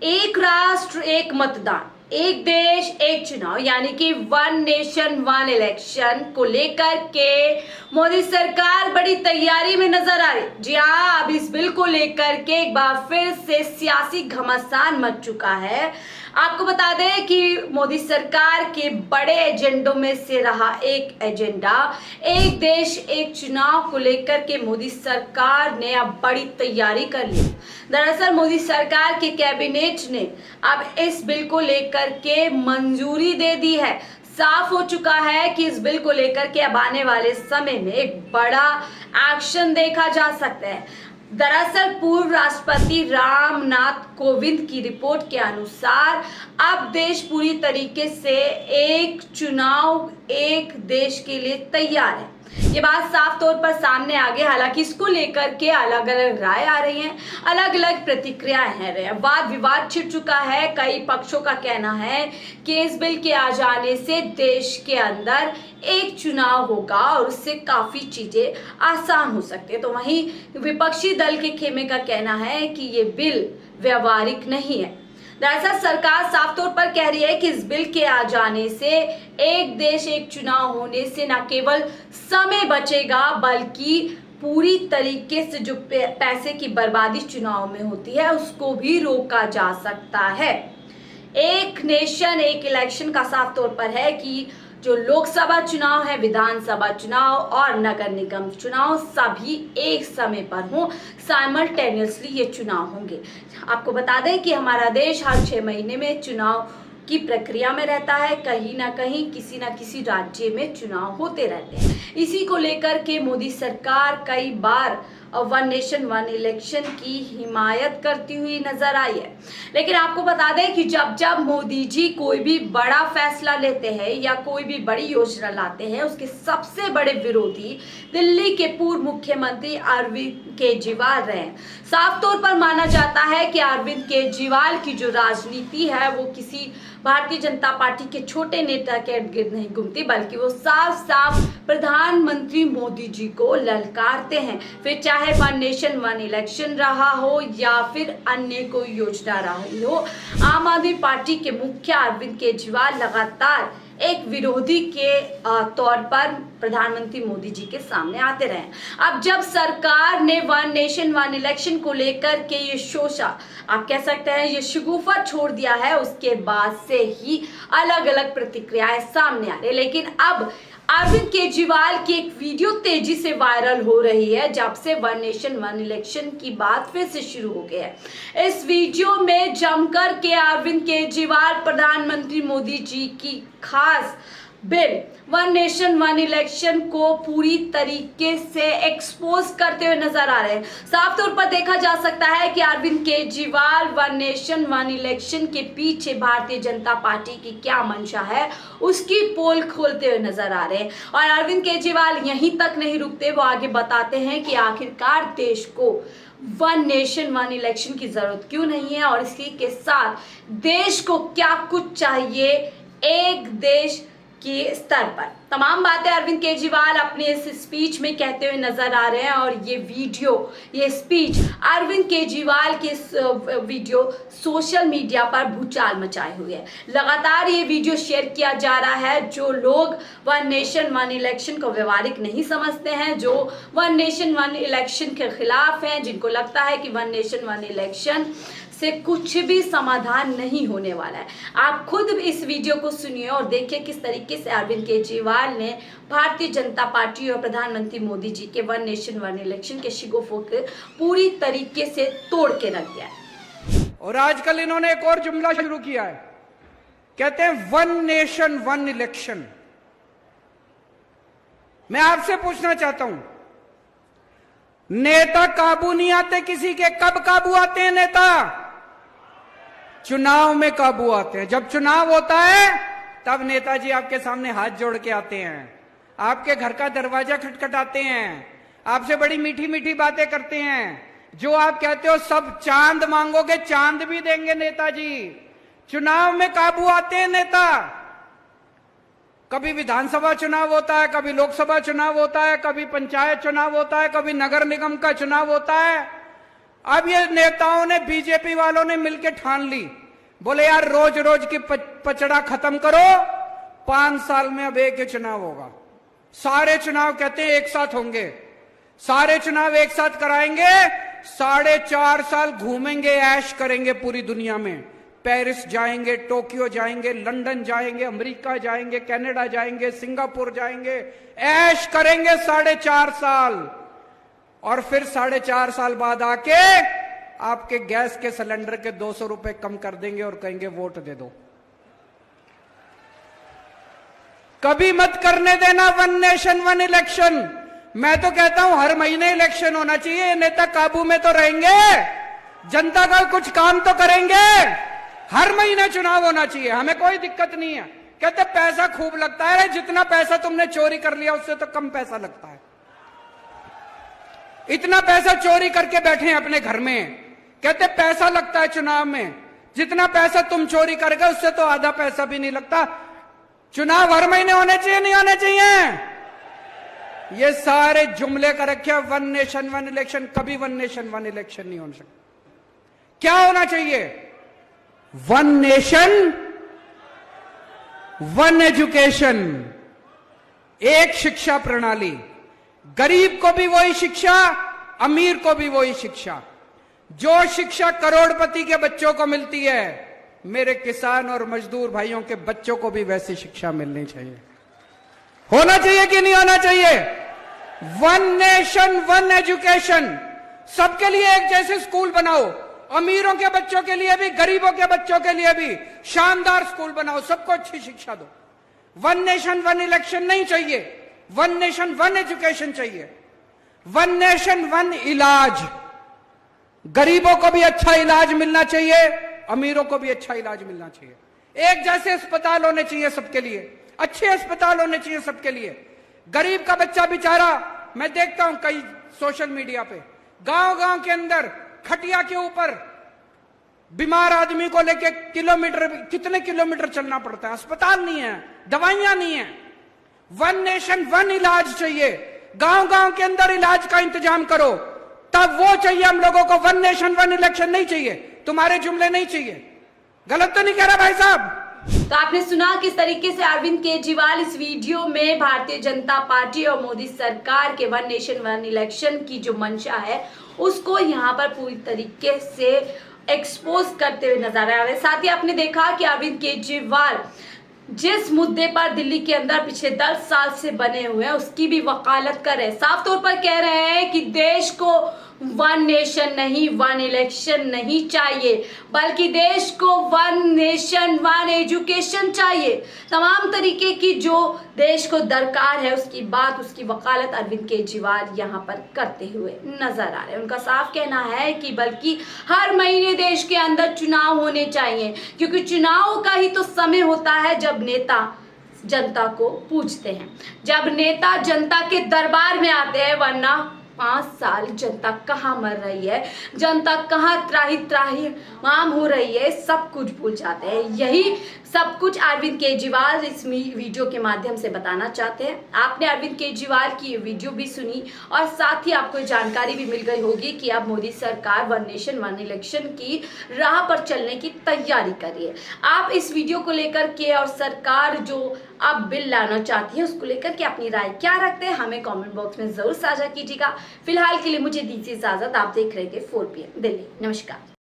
एक राष्ट्र एक मतदान, एक देश एक चुनाव यानी कि वन नेशन वन इलेक्शन को लेकर के मोदी सरकार बड़ी तैयारी में नजर आ रही। जी हाँ, अब इस बिल को लेकर के एक बार फिर से सियासी घमासान मच चुका है। आपको बता दें कि मोदी सरकार के बड़े एजेंडों में से रहा एक एजेंडा एक देश एक चुनाव को लेकर के मोदी सरकार ने अब बड़ी तैयारी कर ली। दरअसल मोदी सरकार के कैबिनेट ने अब इस बिल को लेकर के मंजूरी दे दी है। साफ हो चुका है कि इस बिल को लेकर के अब आने वाले समय में एक बड़ा एक्शन देखा जा सकता है। दरअसल पूर्व राष्ट्रपति रामनाथ कोविंद की रिपोर्ट के अनुसार अब देश पूरी तरीके से एक चुनाव एक देश के लिए तैयार है। ये बात साफ तौर पर सामने आ गई। हालांकि इसको लेकर के अलग अलग राय आ रही हैं, अलग अलग प्रतिक्रियाएं हैं, वाद विवाद छिड़ चुका है। कई पक्षों का कहना है कि इस बिल के आ जाने से देश के अंदर एक चुनाव होगा और उससे काफी चीजें आसान हो सकती है। तो वहीं विपक्षी दल के खेमे का कहना है कि ये बिल व्यवहारिक नहीं है। दरअसल सरकार साफ तौर पर कह रही है कि इस बिल के आ जाने से एक देश एक चुनाव होने से न केवल समय बचेगा बल्कि पूरी तरीके से जो पैसे की बर्बादी चुनाव में होती है उसको भी रोका जा सकता है। एक नेशन एक इलेक्शन का साफ तौर पर है कि जो लोकसभा चुनाव है, विधानसभा चुनाव और नगर निगम चुनाव सभी एक समय पर हो, साइमल्टेनियसली ये चुनाव होंगे। आपको बता दें कि हमारा देश हर 6 महीने में चुनाव की प्रक्रिया में रहता है। कहीं ना कहीं किसी ना किसी राज्य में चुनाव होते रहते हैं। इसी को लेकर के मोदी सरकार कई बार वन नेशन वन इलेक्शन की हिमायत करती हुई नजर आई है। लेकिन आपको बता दें कि जब जब मोदी जी कोई भी बड़ा फैसला लेते हैं या कोई भी बड़ी योजना लाते हैं, उसके सबसे बड़े विरोधी दिल्ली के पूर्व मुख्यमंत्री अरविंद केजरीवाल रहे। साफ तौर पर माना जाता है कि अरविंद केजरीवाल की जो राजनीति है वो किसी भारतीय जनता पार्टी के छोटे नेता के इर्द गिर्द नहीं घूमती, बल्कि वो साफ साफ प्रधानमंत्री मोदी जी को ललकारते हैं। फिर चाहे वन नेशन वन इलेक्शन रहा हो या फिर अन्य कोई योजना रही हो, आम आदमी पार्टी के मुखिया अरविंद केजरीवाल लगातार एक विरोधी के तौर पर प्रधानमंत्री मोदी जी के सामने आते रहे। अब जब सरकार ने वन नेशन वन इलेक्शन को लेकर के ये शोषा, आप कह सकते हैं ये शगुफा छोड़ दिया है, उसके बाद से ही अलग अलग प्रतिक्रियाएं सामने आ रही। लेकिन अब अरविंद केजरीवाल की एक वीडियो तेजी से वायरल हो रही है जब से वन नेशन वन इलेक्शन की बात फिर से शुरू हो गई है। इस वीडियो में जमकर के अरविंद केजरीवाल प्रधानमंत्री मोदी जी की खास bill one nation one election को पूरी तरीके से एक्सपोज करते हुए नजर आ रहे हैं। साफ तौर पर देखा जा सकता है कि Arvind Kejriwal one nation one election के पीछे भारतीय जनता पार्टी की क्या मंशा है उसकी पोल खोलते हुए नजर आ रहे हैं। और अरविंद केजरीवाल यहीं तक नहीं रुकते, वो आगे बताते हैं कि आखिरकार देश को वन नेशन वन इलेक्शन की जरूरत क्यों नहीं है और इसी के साथ देश को क्या कुछ चाहिए एक देश के स्तर पर। तमाम बातें अरविंद केजरीवाल अपने इस स्पीच में कहते हुए नजर आ रहे हैं और ये वीडियो, ये स्पीच, अरविंद केजरीवाल के वीडियो सोशल मीडिया पर भूचाल मचाए हुए है। लगातार ये वीडियो शेयर किया जा रहा है। जो लोग वन नेशन वन इलेक्शन को व्यवहारिक नहीं समझते हैं, जो वन नेशन वन इलेक्शन के खिलाफ हैं, जिनको लगता है कि वन नेशन वन इलेक्शन से कुछ भी समाधान नहीं होने वाला है, आप खुद इस वीडियो को सुनिए और देखिए किस तरीके से अरविंद केजरीवाल ने भारतीय जनता पार्टी और प्रधानमंत्री मोदी जी के वन नेशन वन इलेक्शन के शिगुफों को पूरी तरीके से तोड़ के रख दिया है। और आजकल इन्होंने एक और जुमला शुरू किया है, कहते हैं वन नेशन वन इलेक्शन। मैं आपसे पूछना चाहता हूं, नेता काबू नहीं आते किसी के, कब काबू आते हैं नेता? चुनाव में काबू आते हैं। जब चुनाव होता है तब नेताजी आपके सामने हाथ जोड़ के आते हैं, आपके घर का दरवाजा खटखटाते हैं, आपसे बड़ी मीठी मीठी बातें करते हैं। जो आप कहते हो सब चांद मांगोगे, चांद भी देंगे नेताजी। चुनाव में काबू आते हैं नेता। कभी विधानसभा चुनाव होता है, कभी लोकसभा चुनाव होता है, कभी पंचायत चुनाव होता है, कभी नगर निगम का चुनाव होता है। अब ये नेताओं ने, बीजेपी वालों ने मिलकर ठान ली, बोले यार रोज रोज की पचड़ा खत्म करो, 5 साल में अब एक ही चुनाव होगा। सारे चुनाव कहते हैं एक साथ होंगे, सारे चुनाव एक साथ कराएंगे, 4.5 साल घूमेंगे, ऐश करेंगे पूरी दुनिया में, पेरिस जाएंगे, टोक्यो जाएंगे, लंदन जाएंगे, अमेरिका जाएंगे, कनाडा जाएंगे, सिंगापुर जाएंगे, ऐश करेंगे 4.5 साल। और फिर 4.5 साल बाद आके आपके गैस के सिलेंडर के 200 रुपए कम कर देंगे और कहेंगे वोट दे दो। कभी मत करने देना वन नेशन वन इलेक्शन। मैं तो कहता हूं हर महीने इलेक्शन होना चाहिए, नेता काबू में तो रहेंगे, जनता का कुछ काम तो करेंगे, हर महीने चुनाव होना चाहिए, हमें कोई दिक्कत नहीं है। कहते पैसा खूब लगता है, जितना पैसा तुमने चोरी कर लिया उससे तो कम पैसा लगता है। इतना पैसा चोरी करके बैठे हैं अपने घर में, कहते पैसा लगता है चुनाव में, जितना पैसा तुम चोरी कर गए उससे तो आधा पैसा भी नहीं लगता। चुनाव हर महीने होने चाहिए, नहीं होने चाहिए? ये सारे जुमले कर रखे, वन नेशन वन इलेक्शन, कभी वन नेशन वन इलेक्शन नहीं हो सकता। क्या होना चाहिए? वन नेशन वन एजुकेशन, एक शिक्षा प्रणाली, गरीब को भी वही शिक्षा, अमीर को भी वही शिक्षा। जो शिक्षा करोड़पति के बच्चों को मिलती है, मेरे किसान और मजदूर भाइयों के बच्चों को भी वैसी शिक्षा मिलनी चाहिए। होना चाहिए कि नहीं होना चाहिए? वन नेशन वन एजुकेशन, सबके लिए एक जैसे स्कूल बनाओ, अमीरों के बच्चों के लिए भी, गरीबों के बच्चों के लिए भी शानदार स्कूल बनाओ, सबको अच्छी शिक्षा दो। वन नेशन वन इलेक्शन नहीं चाहिए, वन नेशन वन एजुकेशन चाहिए। वन नेशन वन इलाज, गरीबों को भी अच्छा इलाज मिलना चाहिए, अमीरों को भी अच्छा इलाज मिलना चाहिए। एक जैसे अस्पताल होने चाहिए सबके लिए, अच्छे अस्पताल होने चाहिए सबके लिए। गरीब का बच्चा बेचारा, मैं देखता हूं कई सोशल मीडिया पे, गांव-गांव के अंदर खटिया के ऊपर बीमार आदमी को लेके कितने किलोमीटर चलना पड़ता है, अस्पताल नहीं है, दवाइयां नहीं है। वन नेशन वन इलाज चाहिए, गांव-गांव के अंदर इलाज का इंतजाम करो, तब वो चाहिए हम लोगों को। वन नेशन वन इलेक्शन नहीं चाहिए, तुम्हारे जुमले नहीं चाहिए। गलत तो नहीं कह रहा भाई साहब? तो आपने सुना किस तरीके से अरविंद केजरीवाल इस वीडियो में भारतीय जनता पार्टी और मोदी सरकार के वन नेशन वन इलेक्शन की जो मंशा है उसको यहाँ पर पूरी तरीके से एक्सपोज करते हुए नजर आ रहे हैं। साथ ही आपने देखा कि अरविंद केजरीवाल जिस मुद्दे पर दिल्ली के अंदर पिछले 10 साल से बने हुए हैं उसकी भी वकालत कर रहे हैं। साफ तौर पर कह रहे हैं कि देश को वन नेशन नहीं वन इलेक्शन नहीं चाहिए, बल्कि देश को वन नेशन वन एजुकेशन चाहिए। तमाम तरीके की जो देश को दरकार है उसकी बात, उसकी वकालत अरविंद केजरीवाल यहाँ पर करते हुए नजर आ रहे हैं। उनका साफ कहना है कि बल्कि हर महीने देश के अंदर चुनाव होने चाहिए, क्योंकि चुनाव का ही तो समय होता है जब नेता जनता को पूछते हैं, जब नेता जनता के दरबार में आते हैं। वरना 5 साल जनता कहाँ मर रही है, जनता कहाँ त्राही माम हो रही है, सब कुछ भूल जाते हैं। यही सब कुछ अरविंद केजरीवाल इस वीडियो के माध्यम से बताना चाहते हैं। आपने अरविंद केजरीवाल की ये वीडियो भी सुनी और साथ ही आपको जानकारी भी मिल गई होगी कि अब मोदी सरकार वन नेशन वन इलेक्शन की राह पर चलने की तैयारी कर रही है। आप इस वीडियो को लेकर के और सरकार जो अब बिल लाना चाहती है उसको लेकर के अपनी राय क्या रखते हैं, हमें कमेंट बॉक्स में जरूर साझा कीजिएगा। फिलहाल के लिए मुझे दीजिए इजाजत। आप देख रहे थे 4 PM दिल्ली। नमस्कार।